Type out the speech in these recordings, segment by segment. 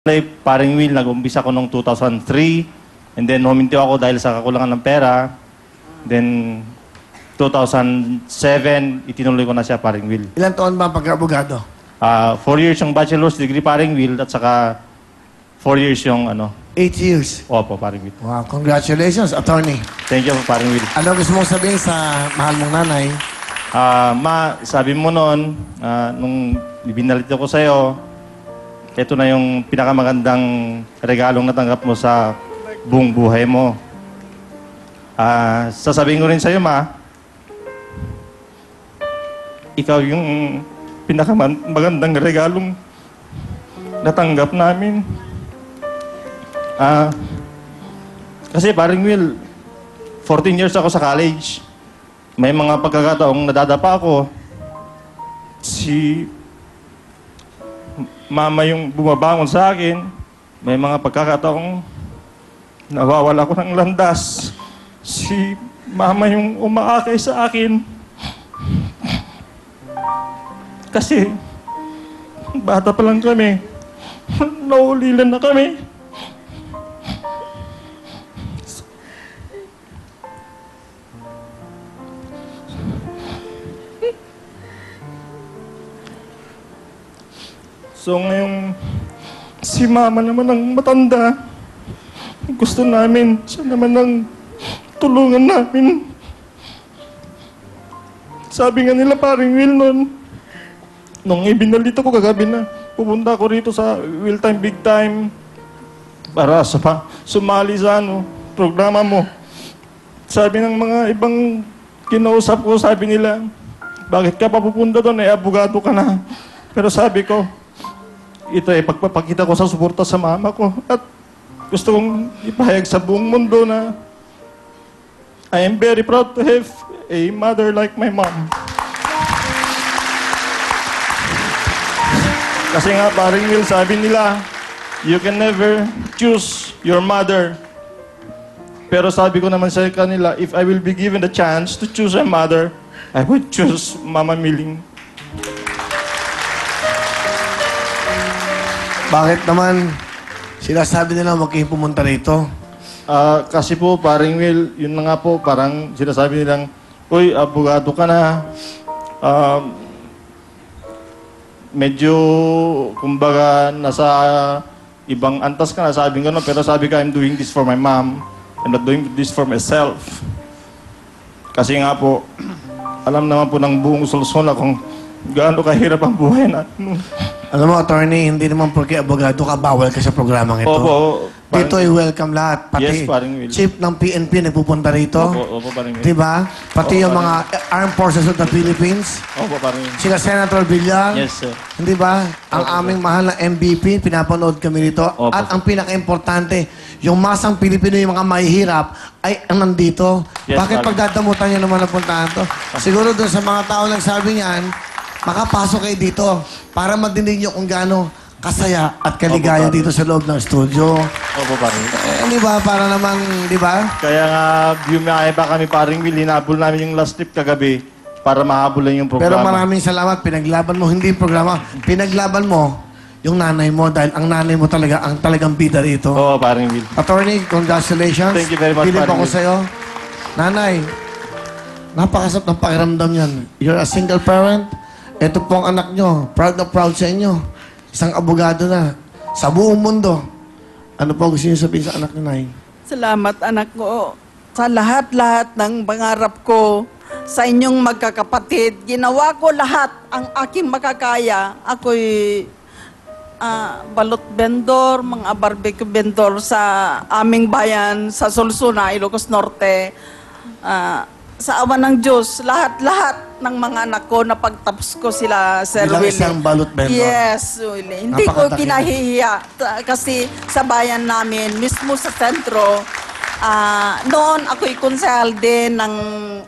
Paring Will, nag-umpisa ko noong 2003. And then, huminto ako dahil sa kakulangan ng pera. Then, 2007, itinuloy ko na siya, Paring Will. Ilan taon ba pagka-abogado? 4 years yung bachelor's degree, Paring Will, at saka 4 years yung 8 years. Opo, Paring Will. Wow, congratulations, attorney. Thank you, Paring Will. Ano gusto mong sabihin sa mahal mong nanay? Sabi mo noon, nung ibinalit ko sa'yo, ito na yung pinakamagandang regalong natanggap mo sa buong buhay mo. Sasabihin ko rin sa'yo, Ma, ikaw yung pinakamagandang regalong natanggap namin. Kasi Paring Will, 14 years ako sa college. May mga pagkakataong nadadapa ako. Si Mama yung bumabangon sa akin. May mga pagkakataong nawawala ko ng landas. Si Mama yung umaakay sa akin. Kasi bata pa lang kami. Naulilan na kami. So ngayong si Mama naman ang matanda, gusto namin, siya naman ang tulungan namin. Sabi nga nila, Paring Will, nung ibinalito ko kagabi na pupunta ko rito sa Will Time Big Time para sumali sa programa mo. Sabi ng mga ibang kinausap ko, sabi nila, bakit ka pa pupunta doon? Abogado ka na. Pero sabi ko, ito pagpapakita ko sa suporta sa mama ko at gusto kong ipahayag sa buong mundo na I am very proud to have a mother like my mom. Kasi nga, Paring Will, sabi nila, you can never choose your mother. Pero sabi ko naman sa kanila, if I will be given the chance to choose a mother, I would choose Mama Miling. Bakit naman sila sabi nila huwag kayong pumunta rito? Kasi po, Paring Will, yun na nga po, parang sinasabi nilang, uy, abogado ka na. Medyo, kumbaga, nasa ibang antas ka na, sabi ko na, pero sabi ka, I'm doing this for my mom. I'm not doing this for myself. Kasi nga po, alam naman po ng buong solusyon kung gaano kahirap ang buhay natin. Alam mo, attorney, hindi naman porque abogado ka, bawal ka sa programang ito. Opo. Dito ay welcome lahat. Pati Yes, Paring Will. chief ng PNP nagpupunta rito. Opo, Paring Will. Diba? Pati yung mga Armed Forces of the Philippines. Opo, Paring Will. Sila Senator Villar. Yes, sir. Hindi ba? Ang aming mahal na MVP, pinapanood kami rito. Opo. At ang pinaka-importante, yung masang Pilipino, yung mga mahihirap, ay ang nandito. Yes, Bakit Paring. pagdadamutan nyo naman ang puntahan to? Siguro doon sa mga tao nagsabi niyan, makapasok kayo dito para madinig nyo kung gaano kasaya at kaligaya Opo, dito sa loob ng studio. Opo, Paring Will. Di ba? Para naman, di ba? Kaya nga, bumiyahe pa kami, Paring Will, hinabol namin yung last trip kagabi para mahabulan yung Pero programa. maraming salamat. Pinaglaban mo, hindi yung programa. Pinaglaban mo yung nanay mo dahil ang nanay mo talaga ang talagang bida rito. Oo, Paring Will. Attorney, congratulations. Thank you very much, Bilib Paring ako Will. sa'yo. Nanay, napakasap ng pakiramdam yan. You're a single parent. Ito po ang anak nyo. Proud na proud sa inyo. Isang abogado na. Sa buong mundo. Ano po gusto niyo sabihin sa anak ni Nay? Salamat anak ko sa lahat-lahat ng pangarap ko sa inyong magkakapatid. Ginawa ko lahat ang aking makakaya. Ako'y balot vendor, mga barbecue vendor sa aming bayan, sa Solsona, Ilocos Norte. Sa awa ng Diyos, lahat-lahat ng mga anak ko, napagtapos ko sila, Sir Bilang Willie. isang balot vendor. Yes, Willie. Hindi ko Napakataki. kinahihiya. Kasi sa bayan namin, mismo sa sentro, noon ako'y konsehal din ng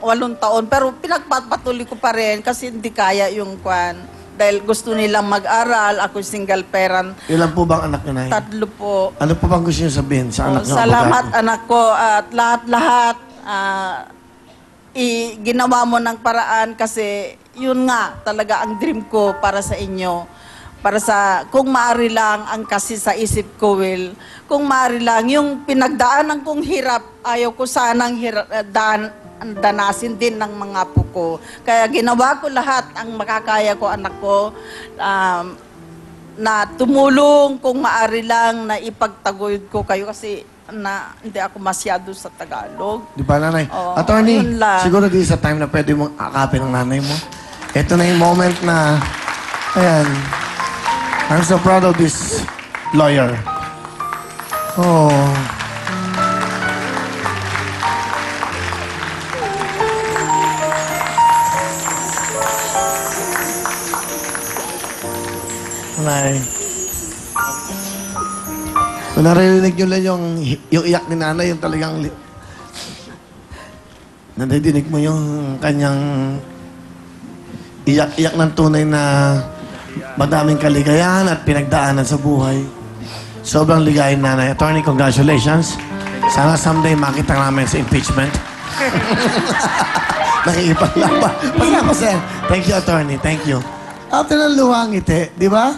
8 taon. Pero pinagpapatuloy ko pa rin kasi hindi kaya yung kwan. Dahil gusto nilang mag-aral, ako'y single parent. Ilan po bang anak ni Nay? 3 po. Ano po bang gusto niyo sabihin sa anak niyo? Salamat abogado? anak ko at lahat-lahat. Ginawa mo ng paraan kasi yun nga talaga ang dream ko para sa inyo. para sa, kung maaari lang, ang kasi sa isip ko, Will, kung maaari lang, yung pinagdaanan kong hirap, ayaw ko sanang danasin din ng mga apo ko. Kaya ginawa ko lahat ang makakaya ko, anak ko, na tumulong kung maaari lang na ipagtaguyod ko kayo kasi na hindi ako masyado sa Tagalog. Di ba, nanay? Oo, Attorney, yun lang. siguro di sa time na pwede mong akapin ang nanay mo. Ito na yung moment na, ayan, I'm so proud of this lawyer. Oh. Nay. Kung naririnig nyo lang yung iyak ni nanay, yung talagang nadidinig mo yung kanyang iyak-iyak ng tunay na madaming kaligayahan at pinagdaanan sa buhay. Sobrang ligayin nanay. Attorney, congratulations. Sana someday makita namin sa impeachment. Nakikipaglaban. Pasaya. Thank you, attorney. Thank you. After ng luwang ngiti, di ba?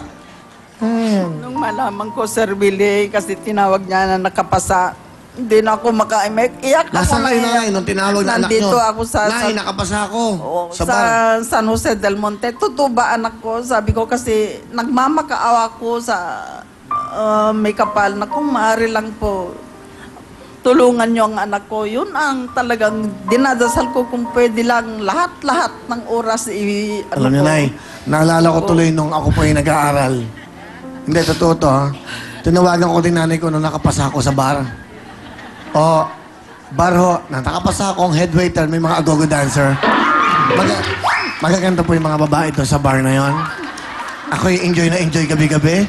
Nung malaman ko, Sir Billy, kasi tinawag niya na nakapasa, hindi na ako makaimek. Iyak ako Nasaan kayo, ngayon. nanay, nung tinawag na anak nyo? Nandito ako Nay, nakapasa ako. sa bar. San Jose del Monte. Totoo ba, anak ko? Sabi ko kasi, nagmamakaawa ko sa may kapal na kung maaari lang po, tulungan niyo ang anak ko. Yun ang talagang dinadasal ko kung pwede lang lahat-lahat ng oras Alam niyo, Nay, naalala ko tuloy nung ako po yung nag-aaral. Hindi, totoo to, ha? Tinawagan ko din nanay ko nung nakapasa ako sa bar. O, bar ho, nakapasa akong head waiter, may mga agogo dancer. Magaganda po yung mga babae doon sa bar na yon. Ako yung enjoy na enjoy gabi-gabi.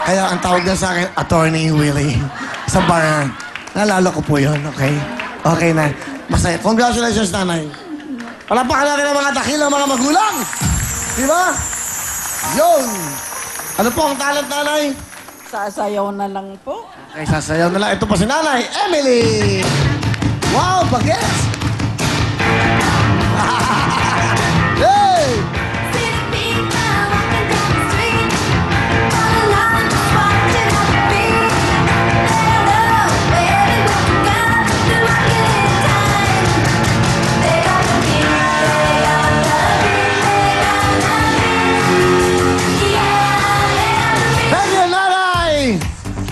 Kaya ang tawag na sa akin, Attorney Willie. Sa bar. Naalala ko po yun, okay? Okay na. Masaya. Congratulations, nanay. Palapakan natin ang mga dakilang mga magulang. Di ba? Yun! Ano po ang talent, nanay? Sasayaw na lang po. Okay, sasayaw na lang. Ito po si Nanay Emily! Wow, bagets! Hey! Thank you, Nanay!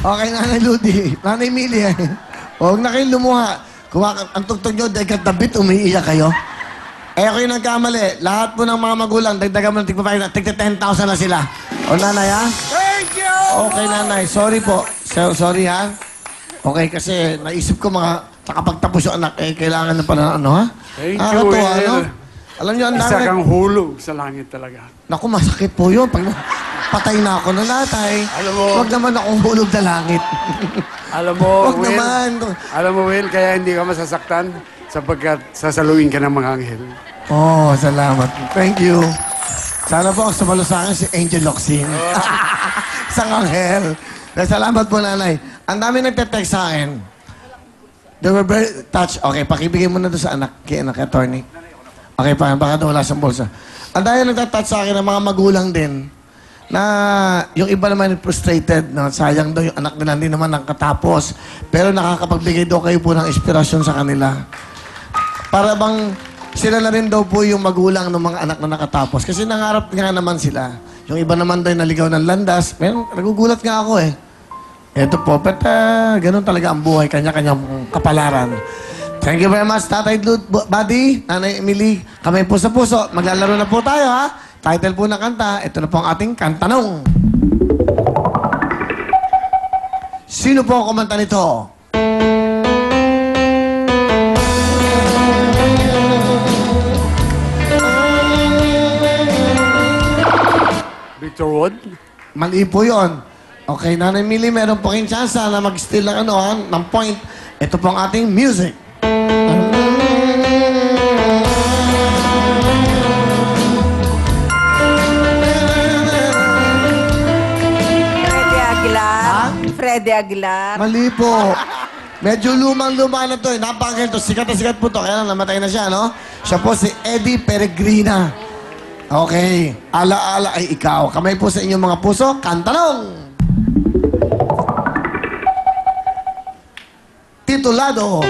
Okay, Nanay Ludi. Nanay Emily, huwag na kayong lumuha. Kung ang tugtog nyo, dagkat na bit, umiiyak kayo. Eh, ako yung nagkamali. Lahat po ng mga magulang, dagdagan mo ng tigta 10,000 na sila. O, nanay, ha? Thank you! Okay, nanay. Sorry po. Sorry, ha? Okay, kasi naisip ko mga nakapagtapos yung anak, eh, kailangan na pala, ano, ha? Thank you, Nakakatuwa, Will. ano? Alam nyo, ang Isa dami. kang hulog sa langit talaga. Naku, masakit po yun. Pag patay na ako na natay. Alam mo- Huwag naman akong hulog na langit. Alam mo, Huwag Will, naman. alam mo, Will, kaya hindi ka masasaktan sapagkat sasaluhin ka ng mga anghel. Oh, salamat. Thank you. Sana po ang sumalo sa akin si Angel Locsin. Isang anghel. Salamat po, nanay. Ang dami nagte-text sa akin. They were very touched. Okay, pakibigay mo na doon sa anak, kay attorney. Okay, baka daw wala sa bulsa. Ang dami nagte-touch sa akin ng mga magulang din na yung iba naman frustrated, no? Sayang daw yung anak nila, hindi naman nakatapos. Pero nakakapagbigay daw kayo po ng inspirasyon sa kanila. Para bang sila na rin daw po yung magulang ng mga anak na nakatapos. Kasi nangarap nga naman sila. Yung iba naman daw yung naligaw ng landas. Pero nagugulat nga ako eh. Ito po, but ganun talaga ang buhay. Kanya-kanyang kapalaran. Thank you very much, Tatay Buddy, Nanay Emily. Kamay po sa puso. Maglalaro na po tayo, ha? Title po ng kanta. Ito na po ang ating kantanong. Sino po ang kumanta nito? Victor Wood? Mali po yun. Okay, Nanay Emily, meron po kayong chance na mag-steal ng, ng point. Ito po ang ating music. Freddy Aguilar. Freddy Aguilar. Mali po. Medyo lumang-luma na to eh. Napakaganda to. Sikat na sikat po to. Kaya lang namatay na siya, no? Siya po si Eddie Peregrina. Okay. Ala-ala ay ikaw. Kamay po sa inyong mga puso. Kantanong! Titulado.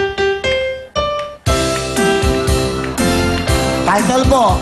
Title po,